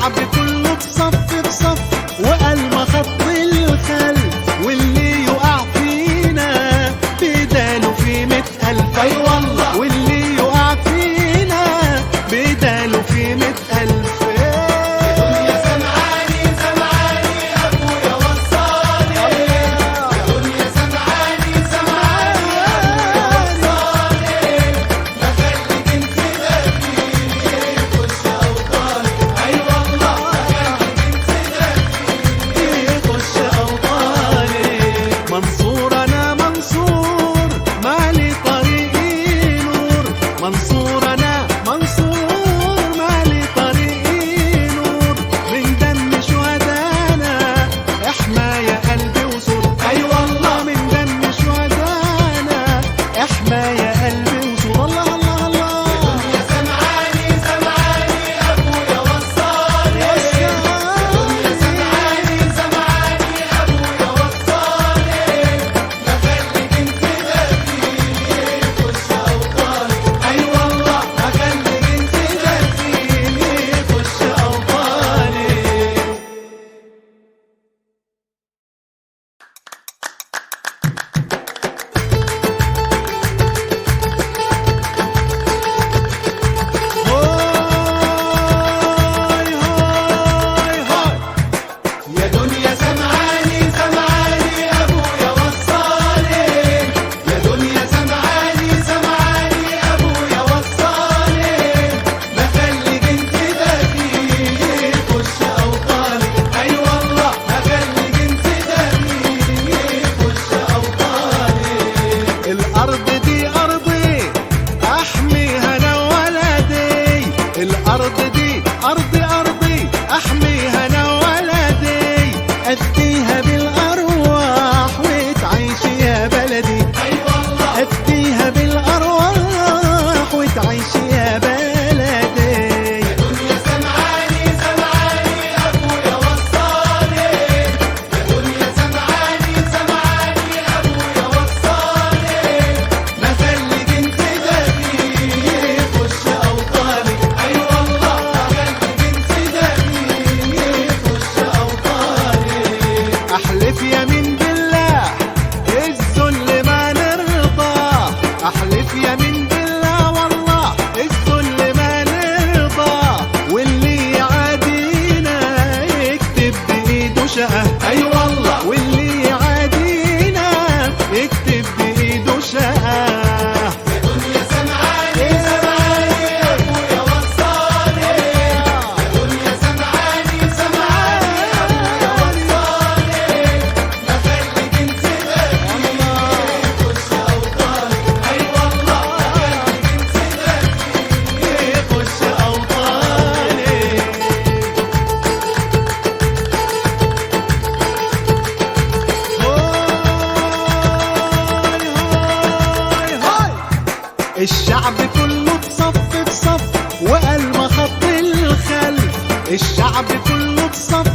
الشعب كله بصف بصف وقلب خط الخلف، واللي يقع فينا بداله في 100,000. اي والله واللي يقع فينا بداله في 100,000. دنيا سمعاني سمعاني ابويا وصاني، يا دنيا سمعاني سمعاني ابويا وصاني، ما خليك انت غفير يخش اوطاني. اي والله ما خليك انت يخش أوطاني. منصور أنا منصور مالي طريقي نور، منصور أنا منصور مالي طريقي نور، من دم شهدانا احمى يا قلبي وصور. اي والله من دم شهدانا احمى يا قلبي وصور. الله الله الله. دنيا سمعاني سمعاني ابويا وصاني، دنيا سمعاني سمعاني ابويا وصاني، ما خليك انت غفير يخش اوطاني. اي والله ما خليك انت غفير يخش اوطاني. هاي هاي هاي. يا دنيا سمعاني سمعاني ابويا وصاني، يا دنيا سمعاني سمعاني ابويا وصاني، ما خليك انت غفير يخش اوطاني. اي والله ما خليك انت غفير يخش اوطاني. الأرض دي أرضي أحميها أنا وولدي، الأرض دي أرضي أحميها أنا وولدي، أديها بالأرواح وتعيش يا بلدي. اي والله أديها بالأرواح وتعيش يا بلدي. دنيا سمعاني سمعاني ابويا وصاني، يا دنيا سمعاني سمعاني ابويا وصاني، ما خليك انت غفير يخش اوطاني. اي والله ما خليك انت غفير يخش اوطاني. أحلف يمين بالله الذل ما نرضى، أحلف يمين بالله والله الذل ما نرضى، واللي يعادينا يكتب بإيده شقة. اي والله واللي يعادينا يكتب بإيده شقة. دنيا سمعاني سمعاني ابويا وصاني، يا دنيا سمعاني سمعاني ابويا وصاني، ما خليك انت غفير يخش اوطاني. اي والله ما خليك انت غفير يخش أوطاني. هاي هاي. الشعب كله بصف بصف وقلب خط الخلف، الشعب كله بصف